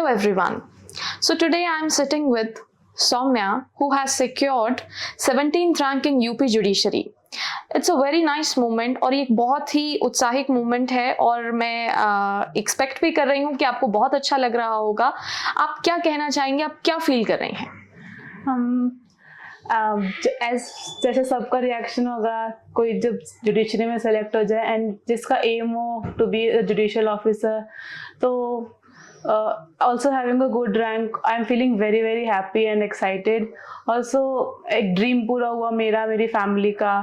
Hello everyone. So today I am sitting with Soumya, who has secured 17th rank in UP Judiciary. It's a very nice moment और ये एक बहुत ही उत्साहिक moment है और मैं expect भी कर रही हूँ कि आपको बहुत अच्छा लग रहा होगा. आप क्या कहना चाहेंगे, आप क्या फील कर रहे हैं? जैसे सबका रिएक्शन होगा कोई जब जुडिशरी में सेलेक्ट हो जाए एंड जिसका एम हो to be a judicial officer, तो also having a good rank, I'm feeling very very happy and excited. Also एक ड्रीम पूरा हुआ मेरी फैमिली का,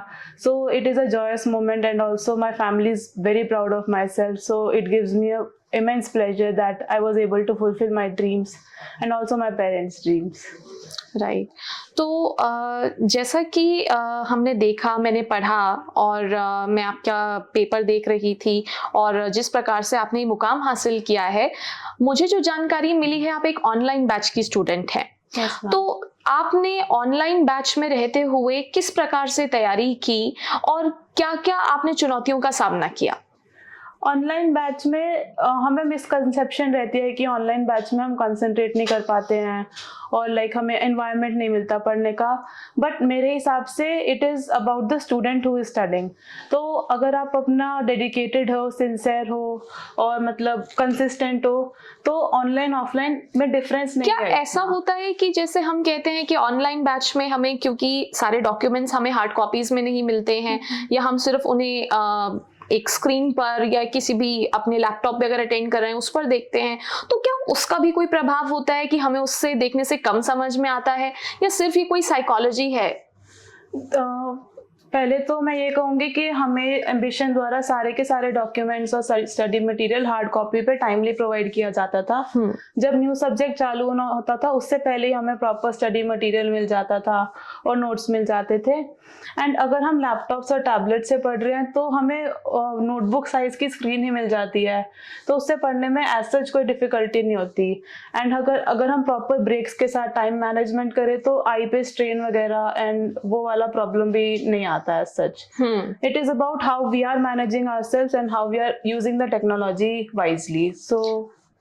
so it is a joyous moment and also my family is very proud of myself, so it gives me a immense pleasure that I was able to fulfill my dreams and also my parents' dreams. Right. तो जैसा कि हमने देखा, मैंने पढ़ा और मैं आपका पेपर देख रही थी और जिस प्रकार से आपने मुकाम हासिल किया है, मुझे जो जानकारी मिली है आप एक ऑनलाइन बैच की स्टूडेंट हैं. Yes, ma'am. तो आपने ऑनलाइन बैच में रहते हुए किस प्रकार से तैयारी की और क्या क्या आपने चुनौतियों का सामना किया? ऑनलाइन बैच में हमें मिसकंसेप्शन रहती है कि ऑनलाइन बैच में हम कंसंट्रेट नहीं कर पाते हैं और हमें एनवायरनमेंट नहीं मिलता पढ़ने का, बट मेरे हिसाब से it is about the student who is studying. तो अगर आप अपना डेडिकेटेड हो, सिंसियर हो और मतलब कंसिस्टेंट हो, तो ऑनलाइन ऑफलाइन में डिफरेंस नहीं है. क्या ऐसा होता है कि जैसे हम कहते हैं कि ऑनलाइन बैच में हमें, क्योंकि सारे डॉक्यूमेंट्स हमें हार्ड कॉपीज में नहीं मिलते हैं या हम सिर्फ उन्हें एक स्क्रीन पर या किसी भी अपने लैपटॉप पे अगर अटेंड कर रहे हैं उस पर देखते हैं, तो क्या उसका भी कोई प्रभाव होता है कि हमें उससे देखने से कम समझ में आता है या सिर्फ ये कोई साइकोलॉजी है? पहले तो मैं ये कहूँगी कि हमें एम्बिशन द्वारा सारे के सारे डॉक्यूमेंट्स और स्टडी मटेरियल हार्ड कॉपी पे टाइमली प्रोवाइड किया जाता था. जब न्यू सब्जेक्ट चालू होना होता था उससे पहले ही हमें प्रॉपर स्टडी मटेरियल मिल जाता था और नोट्स मिल जाते थे. एंड अगर हम लैपटॉप्स और टैबलेट से पढ़ रहे हैं तो हमें नोटबुक साइज की स्क्रीन ही मिल जाती है, तो उससे पढ़ने में एज सच कोई डिफिकल्टी नहीं होती. एंड अगर हम प्रॉपर ब्रेक्स के साथ टाइम मैनेजमेंट करें तो आई पे स्ट्रेन वगैरह एंड वो वाला प्रॉब्लम भी नहीं आता as such. It is about how we are managing ourselves and how we are using the technology wisely. So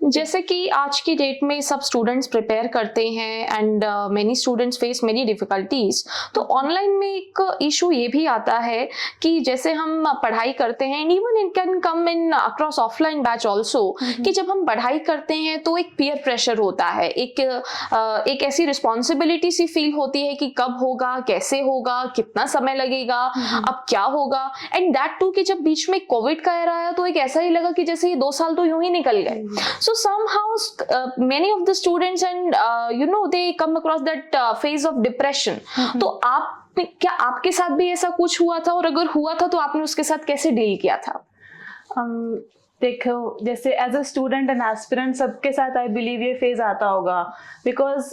जैसे कि आज की डेट में सब स्टूडेंट्स प्रिपेयर करते हैं and many students face many difficulties, तो ऑनलाइन में एक इशू ये भी आता है कि जैसे हम पढ़ाई करते हैं and even it can come in across offline batch also, कि जब हम पढ़ाई करते हैं तो एक पीयर प्रेशर होता है, एक ऐसी रिस्पॉन्सिबिलिटी सी फील होती है कि कब होगा, कैसे होगा, कितना समय लगेगा, अब क्या होगा. एंड दैट टू कि जब बीच में कोविड का एरा आया तो एक ऐसा ही लगा कि जैसे ये 2 साल तो यूं ही निकल गए. So somehow many of the students and they come across that phase of depression. तो क्या आपके साथ भी ऐसा कुछ हुआ था और अगर हुआ था तो आपने उसके साथ कैसे डील किया था? देखो, जैसे as a student and aspirant सबके साथ आई बिलीव ये फेज आता होगा, बिकॉज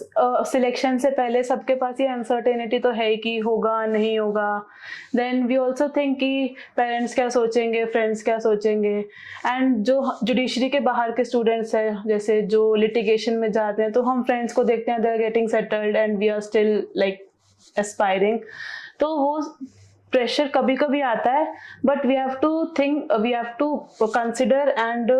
सिलेक्शन से पहले सबके पास ये अनसर्टेनिटी तो है कि होगा नहीं होगा. देन वी ऑल्सो थिंक कि पेरेंट्स क्या सोचेंगे, फ्रेंड्स क्या सोचेंगे. एंड जो जुडिशरी के बाहर के स्टूडेंट्स हैं, जैसे जो लिटिगेशन में जाते हैं, तो हम फ्रेंड्स को देखते हैं they are getting settled and we are still aspiring. तो वो प्रेशर कभी कभी आता है, but we have to consider and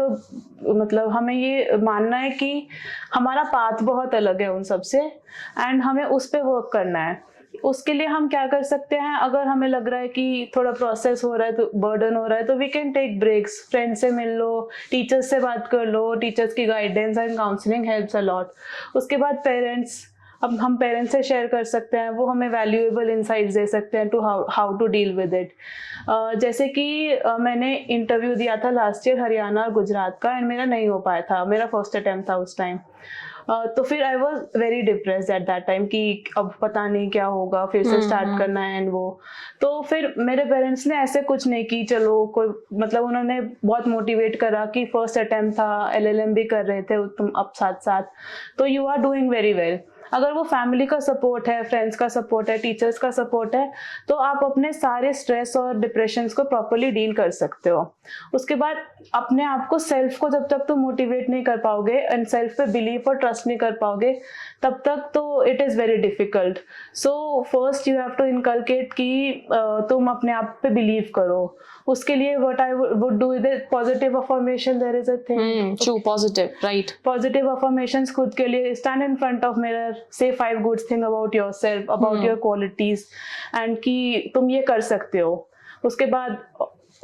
मतलब हमें ये मानना है कि हमारा पाथ बहुत अलग है उन सब से एंड हमें उस पर वर्क करना है. उसके लिए हम क्या कर सकते हैं, अगर हमें लग रहा है कि थोड़ा प्रोसेस हो रहा है, तो बर्डन हो रहा है, तो we can take breaks, friends से मिल लो, टीचर्स से बात कर लो, टीचर्स की guidance and counselling helps a lot. उसके बाद पेरेंट्स, अब हम पेरेंट्स से शेयर कर सकते हैं, वो हमें वैल्यूएबल इंसाइट्स दे सकते हैं to how to deal with it. जैसे कि मैंने इंटरव्यू दिया था लास्ट ईयर हरियाणा और गुजरात का एंड मेरा नहीं हो पाया था, मेरा फर्स्ट अटेम्प्ट था उस टाइम. तो फिर I was very depressed at that time कि अब पता नहीं क्या होगा, फिर से स्टार्ट करना है एंड वो. तो फिर मेरे पेरेंट्स ने ऐसे कुछ नहीं कि चलो कोई, मतलब उन्होंने बहुत मोटिवेट करा कि फर्स्ट अटेम्प्ट था, LLM भी कर रहे थे तुम अब साथ साथ, तो you are doing very well. अगर वो फैमिली का सपोर्ट है, फ्रेंड्स का सपोर्ट है, टीचर्स का सपोर्ट है, तो आप अपने सारे स्ट्रेस और डिप्रेशन को प्रॉपरली डील कर सकते हो। उसके बाद अपने आप को, सेल्फ को जब तक तुम मोटिवेट नहीं कर पाओगे एंड सेल्फ पे बिलीव और ट्रस्ट नहीं कर पाओगे, तब तक तो it is very difficult. So first you have to inculcate कि तुम अपने आप पे बिलीव करो। उसके लिए what I would do is positive affirmation, there is a thing, true, positive, right, positive affirmations खुद के लिए, stand in front of mirror, say 5 good thing about yourself, about your qualities, and कि तुम ये कर सकते हो। उसके बाद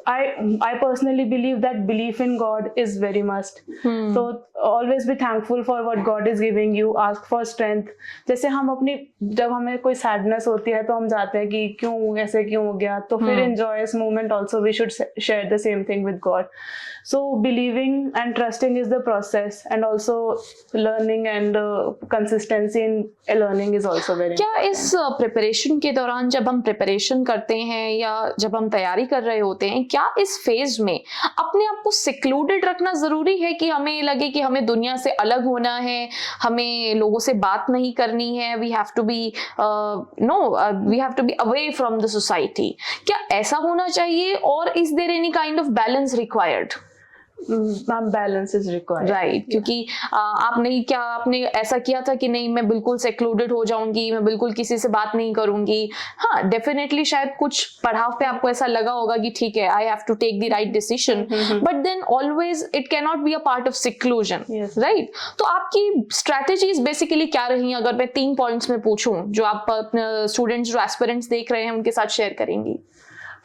I personally believe that belief in God is very must. So always be thankful for what God is giving you. Ask for strength. जैसे हम अपनी, जब हमें कोई sadness होती है तो हम जाते हैं कि क्यों, ऐसे क्यों हो गया, तो फिर in joyous moment also we should share the same thing with God. So believing and trusting is the process, and also learning and consistency in learning is also very क्या इस प्रिपरेशन के दौरान, जब हम प्रिपरेशन करते हैं या जब हम तैयारी कर रहे होते हैं, क्या इस फेज में अपने आप को सिक्लूडेड रखना जरूरी है कि हमें लगे कि हमें दुनिया से अलग होना है, हमें लोगों से बात नहीं करनी है, we have to be we have to be away from the society? क्या ऐसा होना चाहिए, और is there any kind of balance required? Balance is required, right, क्योंकि आपने ऐसा किया था कि नहीं मैं बिल्कुल सेक्लूडेड हो जाऊंगी, मैं बिल्कुल किसी से बात नहीं करूंगी। हाँ, डेफिनेटली शायद कुछ पड़ाव पे आपको ऐसा लगा होगा कि ठीक है, I have to take the right decision, but then always it can not be a part of seclusion, right? तो आपकी स्ट्रैटेजीज बेसिकली क्या रही, अगर मैं 3 पॉइंट्स में पूछूं जो आप स्टूडेंट्स, जो एस्पिरेंट्स देख रहे हैं, उनके साथ शेयर करेंगी?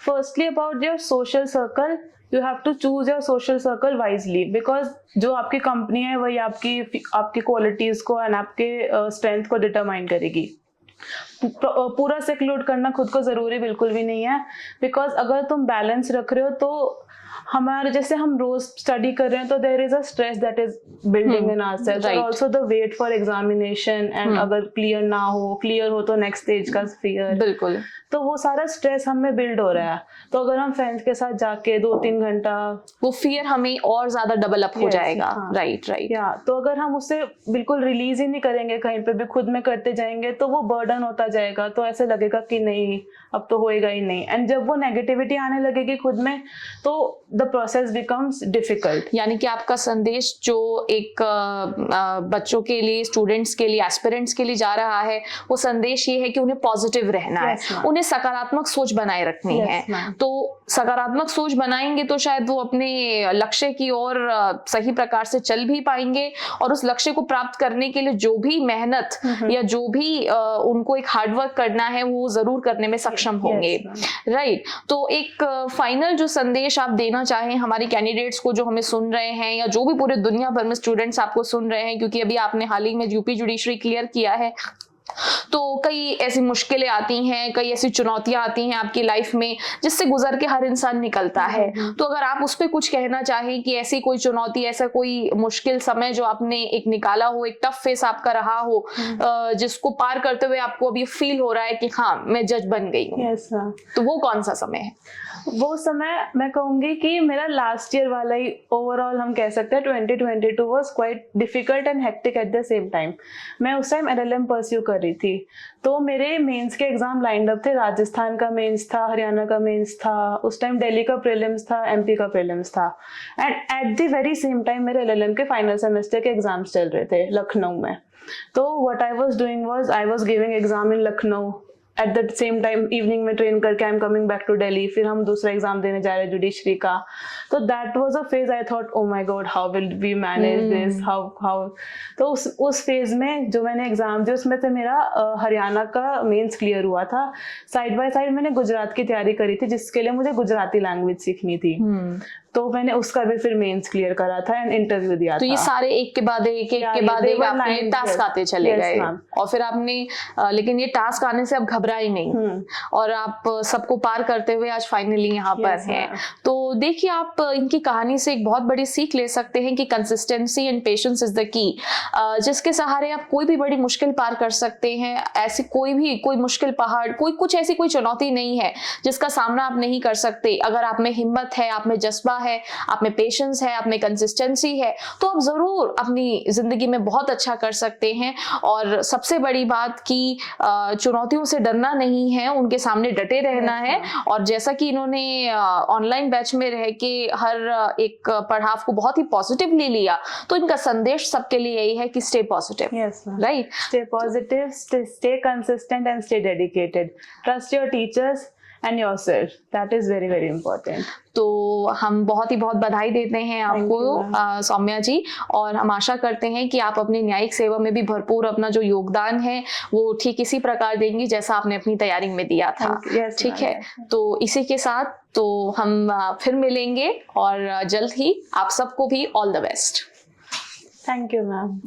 Firstly about your social circle, you have to choose your social circle wisely, because जो आपकी कंपनी है वही आपकी क्वालिटीज को एंड आपके स्ट्रेंथ को डिटरमाइन करेगी। पूरा सेक्लूड करना खुद को जरूरी बिल्कुल भी नहीं है, बिकॉज अगर तुम बैलेंस रख रहे हो तो हमारे, जैसे हम रोज स्टडी कर रहे हैं तो there is a stress that is building in ourselves, और also the wait for examination, and अगर क्लियर हो तो नेक्स्ट स्टेज का फियर, बिल्कुल, तो वो सारा स्ट्रेस हमें बिल्ड हो रहा है। तो अगर हम फ्रेंड्स के साथ जाके 2-3 घंटा, वो फियर हमें और ज्यादा डेवलप हो जाएगा, राइट, या तो अगर हम उससे बिल्कुल रिलीज ही नहीं करेंगे, कहीं पे भी खुद में करते जाएंगे, तो वो बर्डन होता जाएगा, तो ऐसे लगेगा कि नहीं अब तो होएगा ही नहीं, एंड जब वो नेगेटिविटी आने लगेगी खुद में, तो द प्रोसेस बिकम्स डिफिकल्ट। यानी कि आपका संदेश जो एक बच्चों के लिए, स्टूडेंट्स के लिए, एस्पिरेंट्स के लिए जा रहा है, वो संदेश ये है कि उन्हें पॉजिटिव रहना है, उन्हें सकारात्मक सोच बनाए रखनी है। तो सकारात्मक सोच बनाएंगे तो शायद वो अपने लक्ष्य की ओर सही प्रकार से चल भी पाएंगे, और उस लक्ष्य को प्राप्त करने के लिए जो भी मेहनत या जो भी उनको एक हार्डवर्क करना है वो जरूर करने में सक्षम होंगे, राइट? तो एक फाइनल जो संदेश आप देना चाहें हमारे कैंडिडेट्स को जो हमें सुन रहे हैं, या जो भी पूरे दुनिया भर में स्टूडेंट्स आपको सुन रहे हैं, क्योंकि अभी आपने हाल ही में यूपी जुडिशरी क्लियर किया है, तो कई ऐसी मुश्किलें आती हैं, कई ऐसी चुनौतियां आती हैं आपकी लाइफ में जिससे गुजर के हर इंसान निकलता है। तो अगर आप उस पर कुछ कहना चाहें कि ऐसी कोई चुनौती, ऐसा कोई मुश्किल समय जो आपने एक निकाला हो, एक टफ फेस आपका रहा हो, जिसको पार करते हुए आपको अभी फील हो रहा है कि हाँ मैं जज बन गई हूँ, तो वो कौन सा समय है? वो समय मैं कहूँगी कि मेरा लास्ट ईयर वाला ही ओवरऑल हम कह सकते हैं 2022 was quite difficult and hectic eight the same time. मैं उस टाइम LLM परस्यू कर रही थी, तो मेरे मेंस के एग्जाम लाइंड अप थे। राजस्थान का मेंस था, हरियाणा का मेंस था, उस टाइम दिल्ली का प्रीलिम्स था, MP का प्रीलिम्स था, and at the very same time मेरे LLM के फाइनल सेमेस्टर के एग्जाम्स चल रहे थे लखनऊ में। तो what I was doing was I was giving exam in Lucknow, at the same time evening में ट्रेन करके I am coming back to Delhi, फिर हम दूसरा एग्जाम देने जा रहे हैं जुडिशरी का। तो that was a phase I thought oh my god how will we manage this, how तो उस फेज में जो मैंने एग्जाम दिए उसमें से मेरा हरियाणा का मेंस क्लियर हुआ था। साइड बाय साइड मैंने गुजरात की तैयारी करी थी जिसके लिए मुझे गुजराती लैंग्वेज सीखनी थी, तो मैंने उसका भी फिर मेंस क्लियर करा था एंड इंटरव्यू दिया था। तो ये सारे एक के बाद एक आपने टास्क आते चले गए, और फिर आपने लेकिन ये टास्क आने से आप घबराए नहीं, और आप सबको पार करते हुए आज फाइनली यहाँ पर हैं। तो देखिए, आप इनकी कहानी से एक बहुत बड़ी सीख ले सकते हैं कि consistency and patience is the key, जिसके सहारे आप कोई भी बड़ी मुश्किल पार कर सकते हैं। ऐसी कोई मुश्किल पहाड़, कोई चुनौती नहीं है जिसका सामना आप नहीं कर सकते। अगर आप में हिम्मत है, आप में जज्बा है, आप में पेशेंस है, आप में कंसिस्टेंसी है, तो आप जरूर अपनी जिंदगी में बहुत अच्छा कर सकते हैं। और सबसे बड़ी बात कि चुनौतियों से डरना नहीं है, उनके सामने डटे रहना है। और जैसा कि इन्होंने ऑनलाइन बैच में रह के हर एक पड़ाव को बहुत ही पॉजिटिवली लिया, तो इनका संदेश सबके लिए यही है कि stay positive, right? Stay positive, stay consistent and stay dedicated. Trust your teachers and yourself. That is very, very important. तो हम बहुत बधाई देते हैं आपको सौम्या जी, और हम आशा करते हैं कि आप अपनी न्यायिक सेवा में भी भरपूर अपना जो योगदान है वो ठीक इसी प्रकार देंगी जैसा आपने अपनी तैयारी में दिया था। ठीक है, तो इसी के साथ तो हम फिर मिलेंगे, और जल्द ही आप सबको भी all the best. Thank you ma'am.